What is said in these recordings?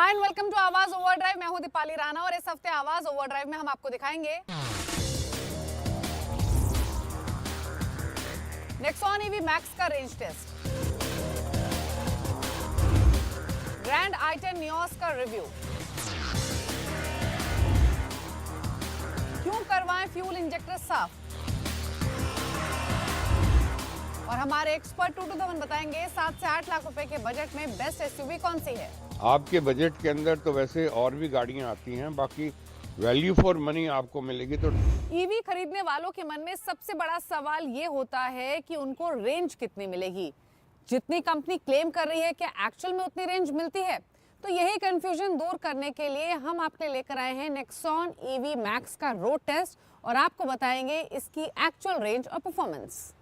Hi and welcome to आवाज overdrive. मैं हूं दीपाली राणा और इस हफ्ते आवाज ओवरड्राइव में हम आपको दिखाएंगे नेक्सॉन ईवी मैक्स का range test, grand i10 Nios का रिव्यू, क्यों करवाएं फ्यूल इंजेक्टर साफ, और हमारे एक्सपर्ट 2 to the 1 बताएंगे 7 से 8 लाख रुपए के बजट में बेस्ट एसयूवी कौन सी है। आपके बजट के अंदर तो वैसे और भी गाड़ियां आती हैं, बाकी वैल्यू फॉर मनी आपको मिलेगी। तो ईवी खरीदने वालों के मन में सबसे बड़ा सवाल ये होता है कि उनको रेंज कितनी मिलेगी। जितनी कंपनी क्लेम कर रही है क्या एक्चुअल में उतनी रेंज मिलती है? तो यही कंफ्यूजन दूर करने के लिए हम आपके लेकर आए हैं नेक्सॉन ईवी मैक्स का रोड टेस्ट और आपको बताएंगे इसकी एक्चुअल रेंज और परफॉर्मेंस।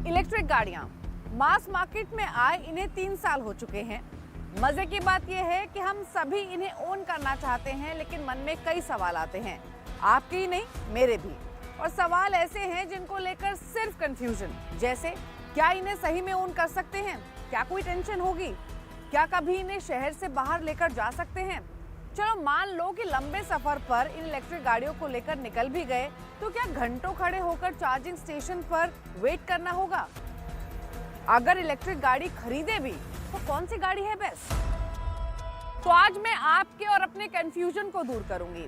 इलेक्ट्रिक गाड़ियां मास मार्केट में आए इन्हें 3 साल हो चुके हैं। मजे की बात यह है कि हम सभी इन्हें ओन करना चाहते हैं, लेकिन मन में कई सवाल आते हैं, आपके ही नहीं मेरे भी। और सवाल ऐसे हैं जिनको लेकर सिर्फ कंफ्यूजन, जैसे क्या इन्हें सही में ओन कर सकते हैं, क्या कोई टेंशन होगी, क्या कभी इन्हें शहर से बाहर लेकर जा सकते हैं। चलो मान लो कि लंबे सफर पर इन इलेक्ट्रिक गाड़ियों को लेकर निकल भी गए, तो क्या घंटों खड़े होकर चार्जिंग स्टेशन पर वेट करना होगा? अगर इलेक्ट्रिक गाड़ी खरीदे भी तो कौन सी गाड़ी है बेस्ट? तो आज मैं आपके और अपने कंफ्यूजन को दूर करूंगी।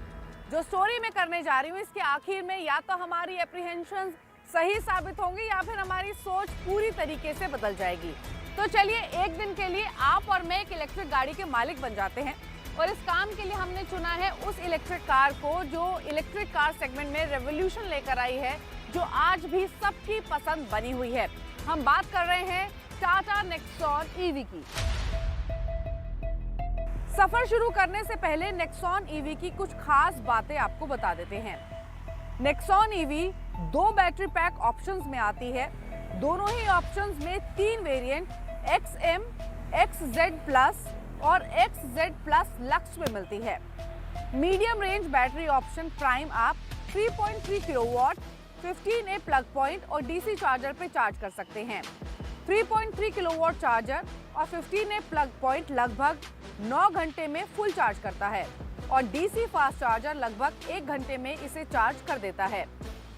जो स्टोरी मैं करने जा रही हूँ इसके आखिर में या तो हमारी एप्रीहेंशन सही साबित होंगी या फिर हमारी सोच पूरी तरीके से बदल जाएगी। तो चलिए एक दिन के लिए आप और मैं एक इलेक्ट्रिक गाड़ी के मालिक बन जाते हैं। और इस काम के लिए हमने चुना है उस इलेक्ट्रिक कार को जो इलेक्ट्रिक कार सेगमेंट में रेवोल्यूशन लेकर आई है, जो आज भी सबकी पसंद बनी हुई है। हम बात कर रहे हैं टाटा नेक्सॉन ईवी की। सफर शुरू करने से पहले नेक्सॉन ईवी की कुछ खास बातें आपको बता देते हैं। Nexon EV 2 battery pack options में आती है। दोनों ही ऑप्शंस में 3 वेरिएंट XM, XZ+ और XZ+ लक्स में मिलती है। Medium range battery option prime आप 3.3 किलोवाट 15A प्लग पॉइंट और डीसी चार्जर पे चार्ज कर सकते हैं। 3.3 किलोवाट चार्जर और 15A प्लग पॉइंट लगभग 9 घंटे में फुल चार्ज करता है और डीसी फास्ट चार्जर लगभग 1 घंटे में इसे चार्ज कर देता है।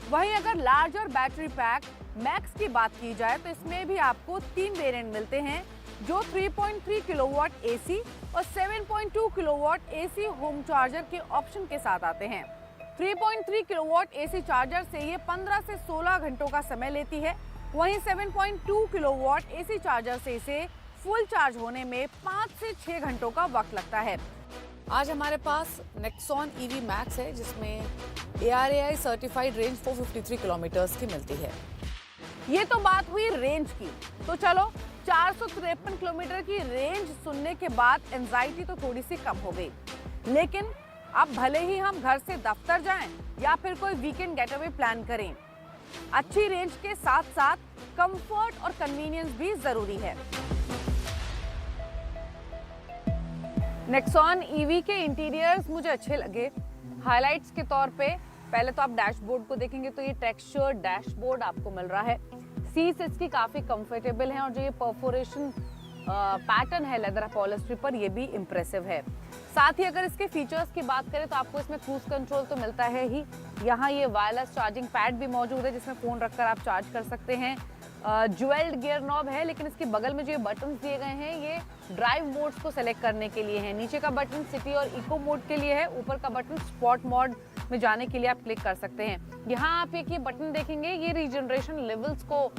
वहीं अगर लार्जर बैटरी पैक मैक्स की बात की जाए तो इसमें भी आपको 3 वेरिएंट मिलते हैं, जो 3.3 किलोवाट एसी और 7.2 किलोवाट एसी होम चार्जर के ऑप्शन के साथ आते हैं। 3.3 किलोवाट एसी चार्जर से ये 15 से 16 घंटों का समय लेती है। वहीं 7.2 किलोवाट एसी चार्जर से इसे फुल चार्ज होने में 5 से 6 घंटों का वक्त लगता है। आज हमारे पास नेक्सॉन ईवी मैक्स है जिसमें ARAI सर्टिफाइड रेंज 453 किलोमीटर्स की मिलती है। ये तो बात हुई रेंज की। तो चलो 453 किलोमीटर की रेंज सुनने के बाद एंजाइटी तो थोड़ी सी कम हो गई। लेकिन अब भले ही हम घर से दफ्तर जाएं या फिर कोई वीकेंड गेटअवे प्लान करें, अच्छी रेंज के साथ साथ कंफर्ट और कन्वीनियंस भी जरूरी है। नेक्सॉन ईवी के इंटीरियर्स मुझे अच्छे लगे। हाइलाइट्स के तौर पे पहले तो आप डैशबोर्ड को देखेंगे तो ये टेक्सचर डैशबोर्ड आपको मिल रहा है। सीट्स इसकी काफी कंफर्टेबल हैं और जो ये परफोरेशन पैटर्न है लेदर अपॉलिस्ट्री पर, ये भी इम्प्रेसिव है। साथ ही अगर इसके फीचर्स की बात करें तो आपको इसमें क्रूज कंट्रोल तो मिलता है ही, यहाँ ये वायरलेस चार्जिंग पैड भी मौजूद है जिसमें फ़ोन रखकर आप चार्ज कर सकते हैं। ज्वेल्ड गियर नॉब है, लेकिन इसके बगल में जो ये बटन दिए गए हैं ये ड्राइव मोड्स को सेलेक्ट करने के लिए है। नीचे का बटन सिटी और इको मोड के लिए है, ऊपर का बटन स्पॉट मोड में जाने के लिए आप क्लिक कर सकते हैं। यहाँ आप एक ये बटन देखेंगे, ये रीजनरेशन लेवल्स को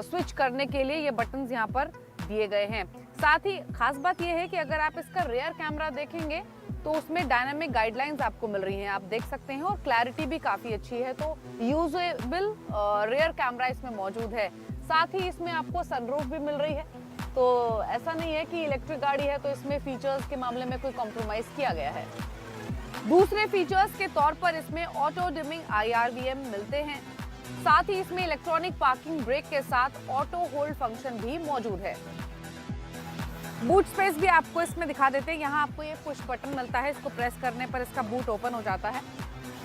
स्विच करने के लिए ये बटन्स यहाँ पर दिए गए हैं। साथ ही खास बात यह है कि अगर आप इसका रियर कैमरा देखेंगे तो उसमें डायनामिक गाइडलाइंस आपको मिल रही हैं, आप देख सकते हैं, और क्लैरिटी भी काफी अच्छी है। तो यूजेबल रियर कैमरा इसमें मौजूद है। साथ ही इसमें आपको सनरूफ भी मिल रही है। तो ऐसा नहीं है कि इलेक्ट्रिक गाड़ी है तो इसमें फीचर्स के मामले में कोई कॉम्प्रोमाइज किया गया है। दूसरे फीचर्स के तौर पर इसमें ऑटो डिमिंग IRVM मिलते हैं। साथ ही इसमें इलेक्ट्रॉनिक पार्किंग ब्रेक के साथ ऑटो होल्ड फंक्शन भी मौजूद है। बूट स्पेस भी आपको इसमें दिखा देते हैं। यहाँ आपको ये पुश बटन मिलता है, इसको प्रेस करने पर इसका बूट ओपन हो जाता है।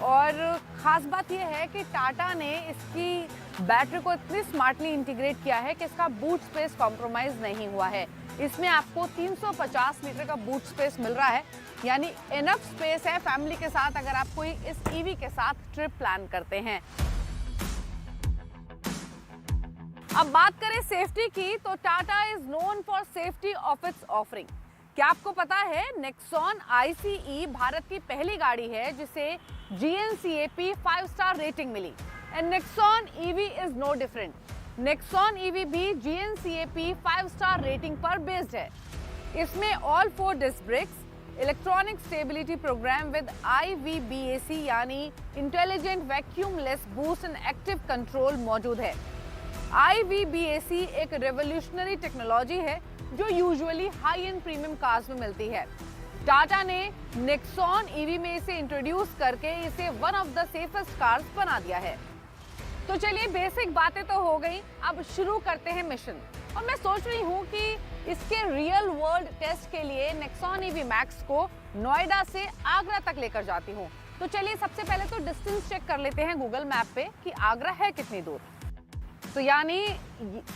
और ख़ास बात यह है कि टाटा ने इसकी बैटरी को इतनी स्मार्टली इंटीग्रेट किया है कि इसका बूट स्पेस कॉम्प्रोमाइज़ नहीं हुआ है। इसमें आपको 350 लीटर का बूट स्पेस मिल रहा है, यानी इनफ स्पेस है फैमिली के साथ अगर आप कोई इस ईवी के साथ ट्रिप प्लान करते हैं। अब बात करें सेफ्टी की, तो Tata is known for safety of its offering. क्या आपको पता है नेक्सॉन ICE भारत की पहली गाड़ी है जिसे GNCAP 5 स्टार रेटिंग मिली, and Nexon EV is no different. Nexon EV भी GNCAP 5 स्टार रेटिंग पर बेस्ड है। इसमें all 4 disc brakes, electronic stability program with IVBAC यानी intelligent vacuum less boost and active control मौजूद है। IVBAC एक revolutionary technology है जो usually high end premium cars में मिलती है। टाटा ने नेक्सॉन EV में इसे इंट्रोड्यूस करके इसे one of the safest cars बना दिया है। तो चलिए बेसिक बातें तो हो गई, अब शुरू करते हैं मिशन। और मैं सोच रही हूँ कि इसके रियल वर्ल्ड टेस्ट के लिए नेक्सॉन EV मैक्स को नोएडा से आगरा तक लेकर जाती हूँ। तो चलिए सबसे पहले तो डिस्टेंस चेक कर लेते हैं गूगल मैप पे कि आगरा है कितनी दूर। तो यानी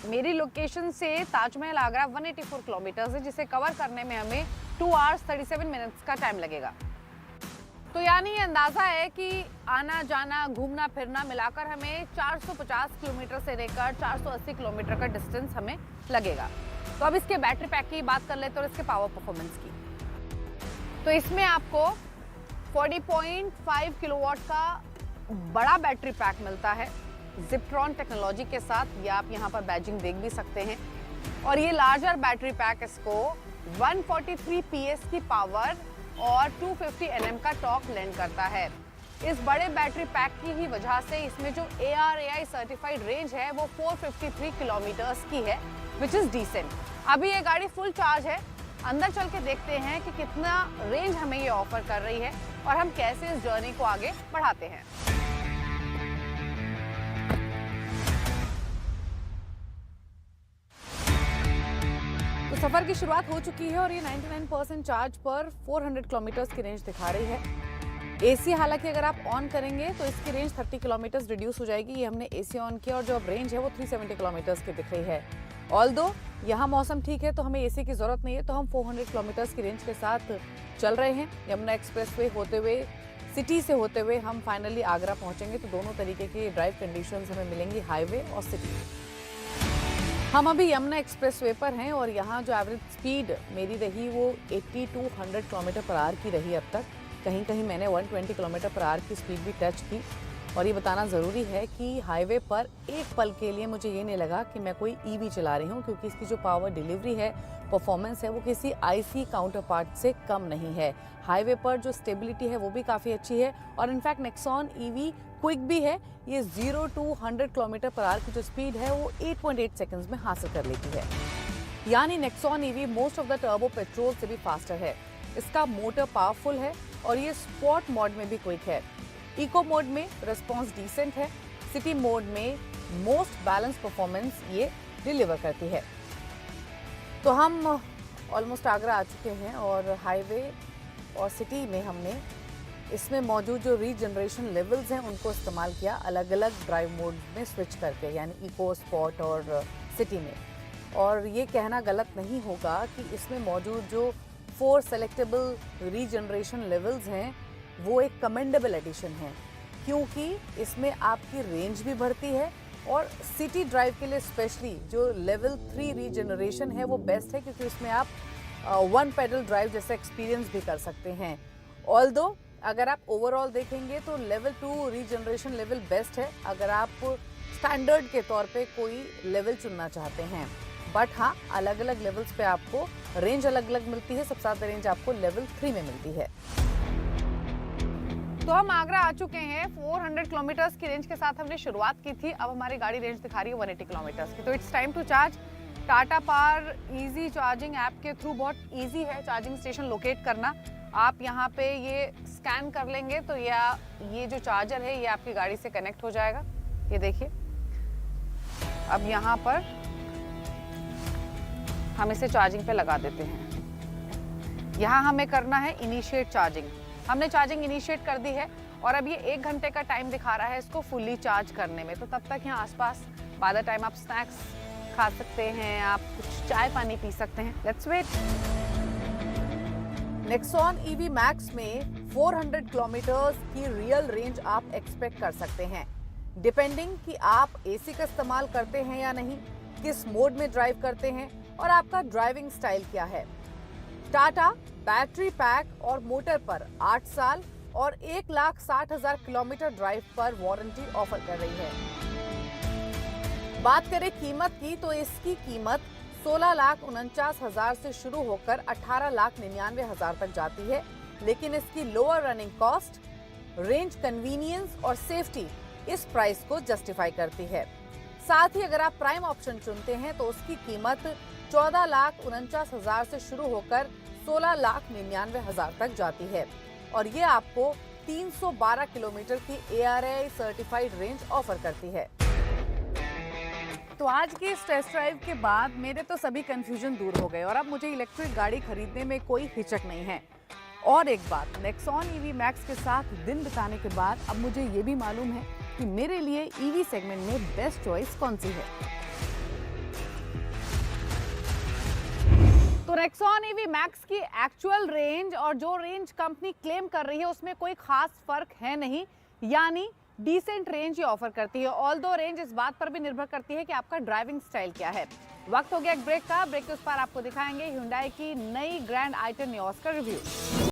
मेरी लोकेशन से ताजमहल आगरा 184 किलोमीटर्स है, जिसे कवर करने में हमें 2 hours 37 minutes का टाइम लगेगा। तो यानी ये अंदाज़ा है कि आना जाना घूमना फिरना मिलाकर हमें 450 किलोमीटर से लेकर 480 किलोमीटर का डिस्टेंस हमें लगेगा। तो अब इसके बैटरी पैक की बात कर लेते हैं और इसके पावर परफॉर्मेंस की। तो इसमें आपको 40.5 किलोवाट का बड़ा बैटरी पैक मिलता है जिप्ट्रॉन टेक्नोलॉजी के साथ, ये आप यहाँ पर बैजिंग देख भी सकते हैं। और ये लार्जर बैटरी पैक इसको 143 PS की पावर और 250 Nm का टॉर्क लैंड करता है। इस बड़े बैटरी पैक की ही वजह से इसमें जो ARAI सर्टिफाइड रेंज है वो 453 किलोमीटर्स की है, विच इज डिसेंट। अभी ये गाड़ी फुल चार्ज है, अंदर चल के देखते हैं कि कितना रेंज हमें ये ऑफर कर रही है और हम कैसे इस जर्नी को आगे बढ़ाते हैं। तो सफर की शुरुआत हो चुकी है और ये 99% चार्ज पर 400 किलोमीटर्स की रेंज दिखा रही है। AC हालांकि अगर आप ऑन करेंगे तो इसकी रेंज 30 किलोमीटर्स रिड्यूस हो जाएगी। ये हमने AC ऑन किया और जो अब रेंज है वो 370 किलोमीटर्स की दिख रही है। ऑल्दो यहाँ मौसम ठीक है तो हमें AC की ज़रूरत नहीं है, तो हम 400 किलोमीटर्स की रेंज के साथ चल रहे हैं। यमुना एक्सप्रेसवे होते हुए, सिटी से होते हुए हम फाइनली आगरा पहुँचेंगे। तो दोनों तरीके की ड्राइव कंडीशंस हमें मिलेंगी, हाईवे और सिटी। हम अभी यमुना एक्सप्रेसवे पर हैं और यहाँ जो एवरेज स्पीड मेरी रही वो 80 to 100 किलोमीटर पर आवर की रही अब तक। कहीं कहीं मैंने 120 किलोमीटर पर आवर की स्पीड भी टच की। और ये बताना ज़रूरी है कि हाईवे पर एक पल के लिए मुझे ये नहीं लगा कि मैं कोई EV चला रही हूँ, क्योंकि इसकी जो पावर डिलीवरी है, परफॉर्मेंस है, वो किसी IC काउंटर पार्ट से कम नहीं है। हाईवे पर जो स्टेबिलिटी है वो भी काफ़ी अच्छी है और इनफैक्ट नेक्सॉन EV क्विक भी है। ये 0 to 100 किलोमीटर पर आवर की जो स्पीड है वो 8.8 सेकंड्स में हासिल कर लेती है। यानी Nexon EV most of the turbo petrol से भी फास्टर है। इसका मोटर पावरफुल है और ये स्पोर्ट मोड में भी क्विक है। इको मोड में रिस्पॉन्स डिसेंट है। सिटी मोड में मोस्ट बैलेंस परफॉर्मेंस ये डिलीवर करती है। तो हम ऑलमोस्ट आगरा आ चुके हैं और हाईवे और सिटी में हमने इसमें मौजूद जो रीजनरेशन लेवल्स हैं उनको इस्तेमाल किया, अलग अलग ड्राइव मोड में स्विच करके, यानी इको, स्पॉट और सिटी में। और ये कहना गलत नहीं होगा कि इसमें मौजूद जो 4 सेलेक्टेबल रीजनरेशन लेवल्स हैं वो एक कमेंडेबल एडिशन है, क्योंकि इसमें आपकी रेंज भी बढ़ती है और सिटी ड्राइव के लिए स्पेशली जो लेवल 3 रीजनरेशन है वो बेस्ट है, क्योंकि उसमें आप 1 पेडल ड्राइव जैसा एक्सपीरियंस भी कर सकते हैं। ऑल्दो अगर आप ओवरऑल देखेंगे तो लेवल 2 रीजनरेशन लेवल बेस्ट है अगर आप स्टैंडर्ड के तौर पे कोई लेवल चुनना चाहते हैं। बट हाँ, अलग अलग लेवल्स पे आपको रेंज अलग अलग मिलती है। सबसे ज़्यादा रेंज आपको लेवल 3 में मिलती है। तो हम आगरा आ चुके हैं। 400 किलोमीटर्स की रेंज के साथ हमने शुरुआत की थी। अब हमारी गाड़ी रेंज दिखा रही है 180 किलोमीटर्स की। तो it's time to charge. Tata Power easy charging app के थ्रू बहुत इजी है चार्जिंग स्टेशन लोकेट करना। आप यहाँ पे ये स्कैन कर लेंगे तो ये जो चार्जर है ये आपकी गाड़ी से कनेक्ट हो जाएगा। ये देखिए, अब यहाँ पर हम इसे चार्जिंग पे लगा देते हैं। यहाँ हमें करना है इनिशिएट चार्जिंग। हमने चार्जिंग इनिशिएट कर दी है और अब ये 1 घंटे का टाइम दिखा रहा है इसको फुल्ली चार्ज करने में। तो तब तक यहाँ आसपास बाय द टाइम आप स्नैक्स खा सकते हैं, आप कुछ चाय पानी पी सकते हैं। Let's wait. Nexon EV Max में 400 किलोमीटर्स की रियल रेंज आप एक्सपेक्ट कर सकते हैं, डिपेंडिंग कि आप AC का इस्तेमाल करते हैं या नहीं, किस मोड में ड्राइव करते हैं और आपका ड्राइविंग स्टाइल क्या है। टाटा बैटरी पैक और मोटर पर 8 साल और 1,60,000 किलोमीटर ड्राइव पर वारंटी ऑफर कर रही है। बात करें कीमत की तो इसकी कीमत 16,49,000 से शुरू होकर 18,99,000 तक जाती है, लेकिन इसकी lower running cost, range, convenience और सेफ्टी इस प्राइस को जस्टिफाई करती है। साथ ही अगर आप प्राइम ऑप्शन चुनते हैं तो उसकी कीमत 14,49,000 से शुरू होकर 16,99,000 तक जाती है और ये आपको 312 किलोमीटर की ARAI सर्टिफाइड रेंज ऑफर करती है। तो आज के इस टेस्ट ड्राइव के बाद मेरे तो सभी कंफ्यूजन दूर हो गए और अब मुझे इलेक्ट्रिक गाड़ी खरीदने में कोई हिचक नहीं है। और एक बात, नेक्सॉन EV मैक्स के साथ दिन बिताने के बाद अब मुझे ये भी मालूम है कि मेरे लिए EV सेगमेंट में बेस्ट चॉइस कौन सी है। तो नेक्सॉन EV मैक्स की एक्चुअल रेंज और जो रेंज कंपनी क्लेम कर रही है उसमें कोई खास फर्क है नहीं, यानी डिसेंट रेंज ही ऑफर करती है। ऑल्दो रेंज इस बात पर भी निर्भर करती है कि आपका ड्राइविंग स्टाइल क्या है। वक्त हो गया एक ब्रेक का। ब्रेक के उस पार आपको दिखाएंगे Hyundai की नई ग्रैंड i10 Nios का रिव्यू।